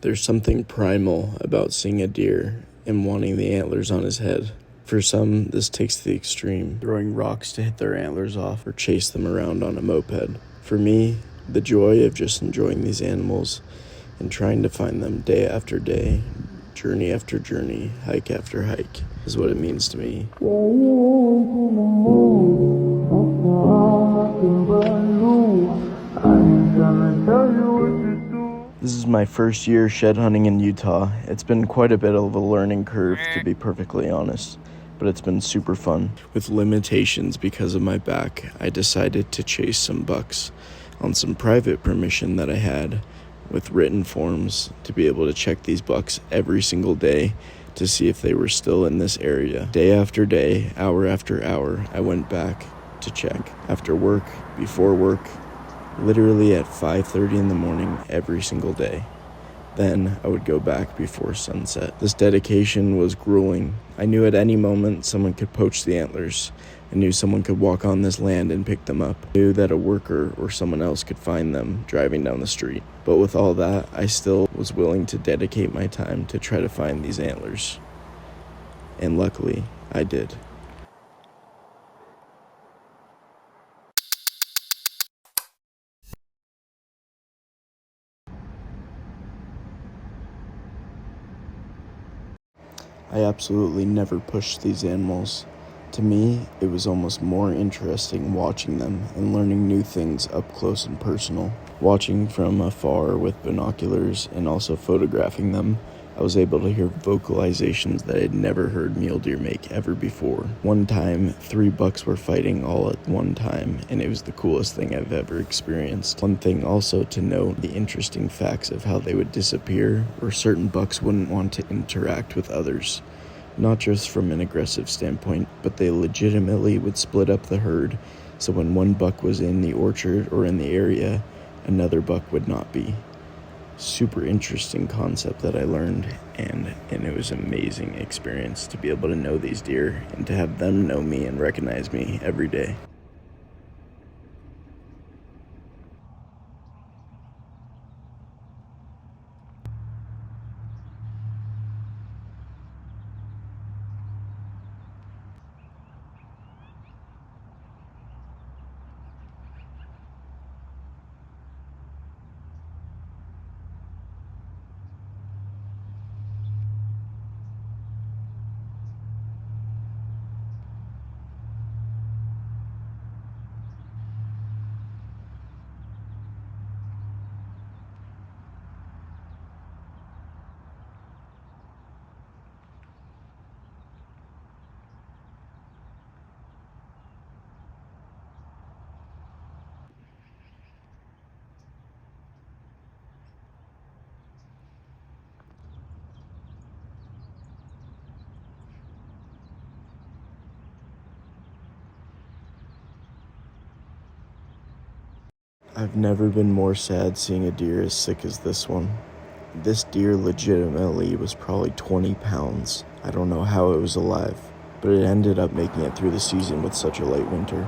There's something primal about seeing a deer and wanting the antlers on his head. For some, this takes the extreme, throwing rocks to hit their antlers off or chase them around on a moped. For me, the joy of just enjoying these animals and trying to find them day after day, journey after journey, hike after hike, is what it means to me. This is my first year shed hunting in Utah. It's been quite a bit of a learning curve, to be perfectly honest, but it's been super fun. With limitations because of my back, I decided to chase some bucks on some private permission that I had with written forms to be able to check these bucks every single day to see if they were still in this area. Day after day, hour after hour, I went back to check. After work, before work, literally at 5:30 in the morning every single day. Then I would go back before sunset. This dedication was grueling. I knew at any moment someone could poach the antlers. I knew someone could walk on this land and pick them up. I knew that a worker or someone else could find them driving down the street. But with all that, I still was willing to dedicate my time to try to find these antlers. And luckily, I did. I absolutely never pushed these animals. To me, it was almost more interesting watching them and learning new things up close and personal. Watching from afar with binoculars and also photographing them, I was able to hear vocalizations that I had never heard mule deer make ever before. One time, 3 bucks were fighting all at one time, and it was the coolest thing I've ever experienced. One thing also to note, the interesting facts of how they would disappear, where certain bucks wouldn't want to interact with others. Not just from an aggressive standpoint, but they legitimately would split up the herd, so when one buck was in the orchard or in the area, another buck would not be. Super interesting concept that I learned, and it was an amazing experience to be able to know these deer and to have them know me and recognize me every day. I've never been more sad seeing a deer as sick as this one. This deer legitimately was probably 20 pounds. I don't know how it was alive, but it ended up making it through the season with such a late winter.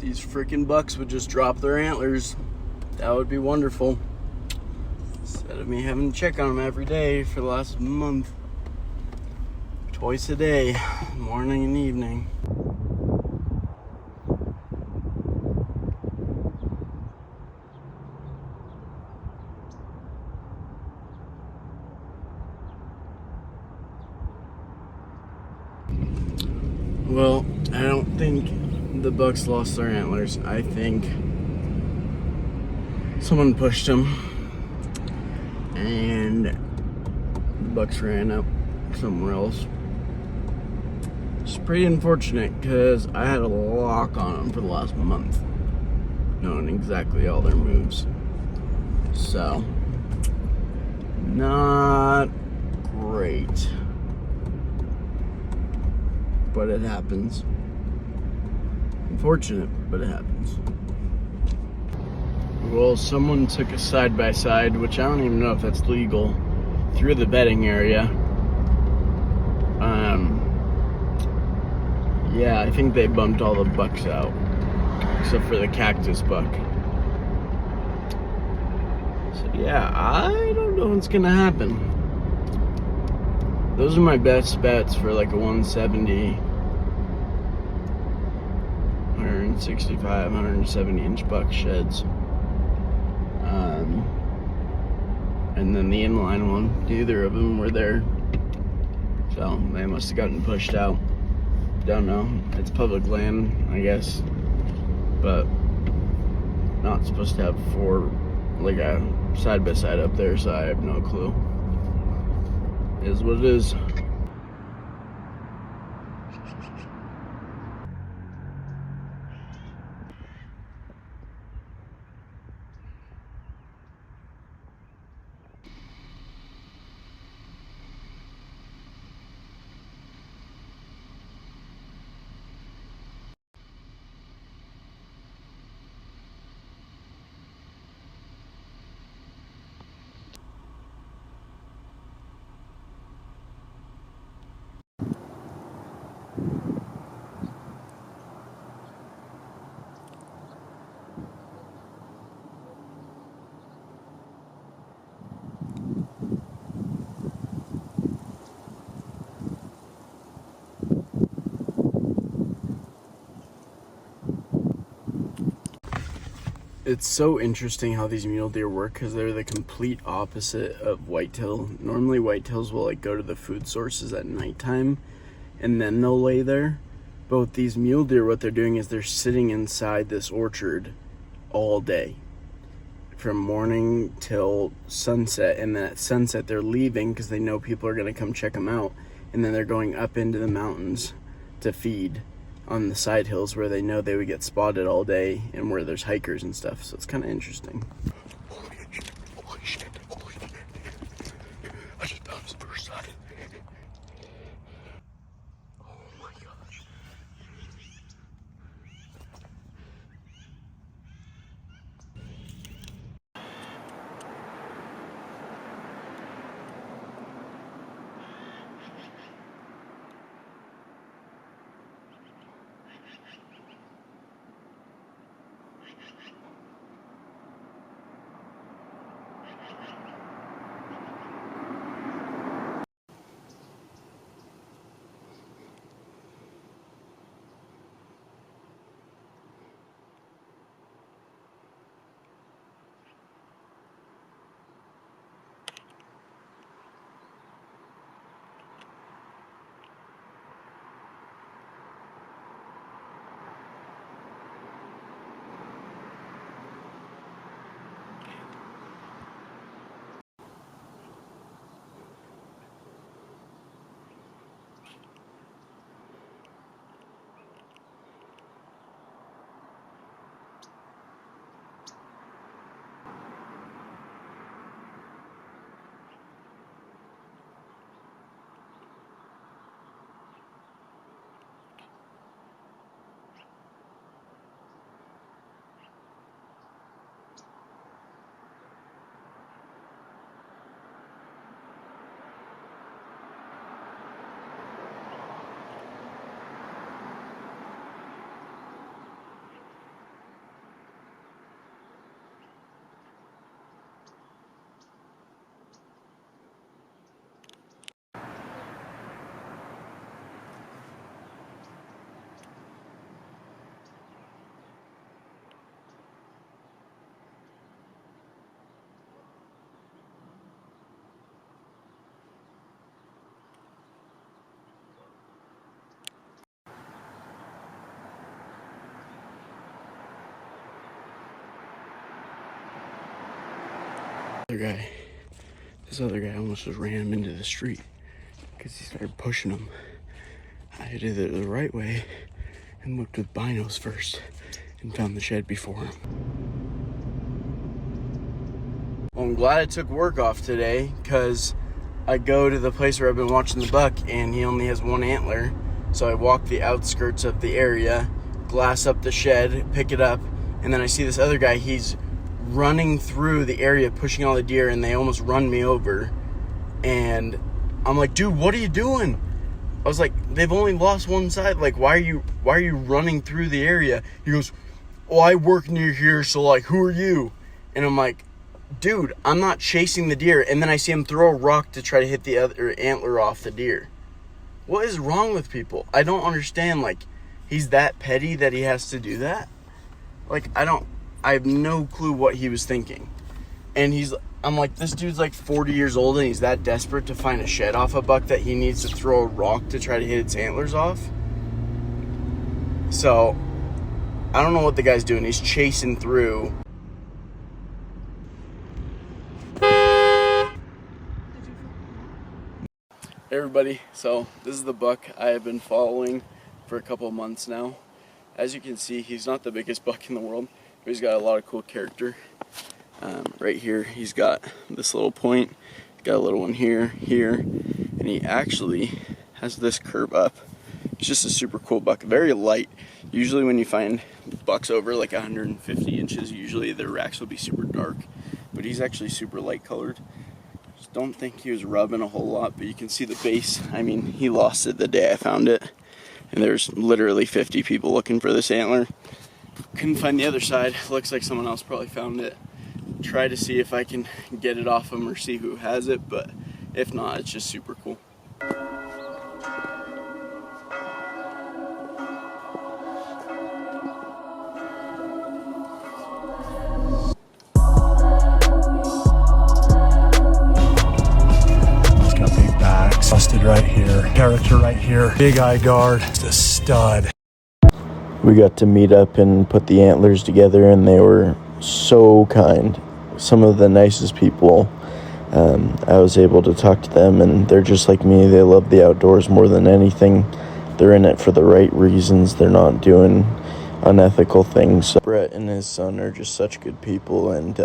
these freaking bucks would just drop their antlers, that would be wonderful. Instead of me having to check on them every day for the last month. Twice a day, morning and evening. Well, I don't think the bucks lost their antlers. I think someone pushed them and the bucks ran up somewhere else. It's pretty unfortunate because I had a lock on them for the last month, knowing exactly all their moves. So, not great. But it happens. Unfortunate, but it happens. Well, someone took a side-by-side, which I don't even know if that's legal, through the bedding area. Yeah, I think they bumped all the bucks out, except for the cactus buck. So yeah, I don't know what's gonna happen. Those are my best bets for like a 170, 165, 170 inch buck sheds. And then the inline one, neither of them were there. So they must have gotten pushed out. Don't know. It's public land, I guess. But not supposed to have four, like a side by side up there, so I have no clue. It is what it is. It's so interesting how these mule deer work because they're the complete opposite of whitetail. Normally whitetails will like go to the food sources at nighttime and then they'll lay there. But with these mule deer, what they're doing is they're sitting inside this orchard all day from morning till sunset, and then at sunset they're leaving because they know people are going to come check them out, and then they're going up into the mountains to feed on the side hills where they know they would get spotted all day and where there's hikers and stuff. So it's kind of interesting. Holy shit, holy shit, holy shit. I just found his first side. Oh my gosh. guy, this other guy almost just ran him into the street because he started pushing him. I did it the right way and looked with binos first and found the shed before him. Well, I'm glad I took work off today because I go to the place where I've been watching the buck and he only has one antler. So I walk the outskirts of the area, glass up the shed, pick it up, and then I see this other guy. He's running through the area, pushing all the deer, and they almost run me over. And I'm like, dude, what are you doing? I was like, they've only lost one side. Like, why are you running through the area? He goes, oh, I work near here, so like, who are you? And I'm like, dude, I'm not chasing the deer. And then I see him throw a rock to try to hit the other antler off the deer. What is wrong with people? I don't understand. Like, he's that petty that he has to do that? Like, I have no clue what he was thinking. And I'm like, this dude's like 40 years old and he's that desperate to find a shed off a buck that he needs to throw a rock to try to hit its antlers off. So, I don't know what the guy's doing. He's chasing through. Hey everybody, so this is the buck I have been following for a couple of months now. As you can see, he's not the biggest buck in the world, but he's got a lot of cool character. Right here, he's got this little point, got a little one here, and he actually has this curve up. It's just a super cool buck, very light. Usually when you find bucks over like 150 inches, usually their racks will be super dark, but he's actually super light colored. Just don't think he was rubbing a whole lot, but you can see the base. I mean, he lost it the day I found it, and there's literally 50 people looking for this antler. Couldn't find the other side. Looks like someone else probably found it. Try to see if I can get it off him or see who has it, but if not, it's just super cool. He's got big backs, busted right here, character right here, big eye guard, just a stud. We got to meet up and put the antlers together, and they were so kind. Some of the nicest people. I was able to talk to them, and they're just like me. They love the outdoors more than anything. They're in it for the right reasons. They're not doing unethical things. Brett and his son are just such good people, and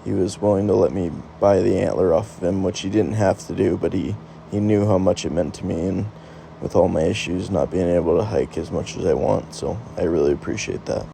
he was willing to let me buy the antler off of him, which he didn't have to do, but he knew how much it meant to me, and with all my issues, not being able to hike as much as I want, so I really appreciate that.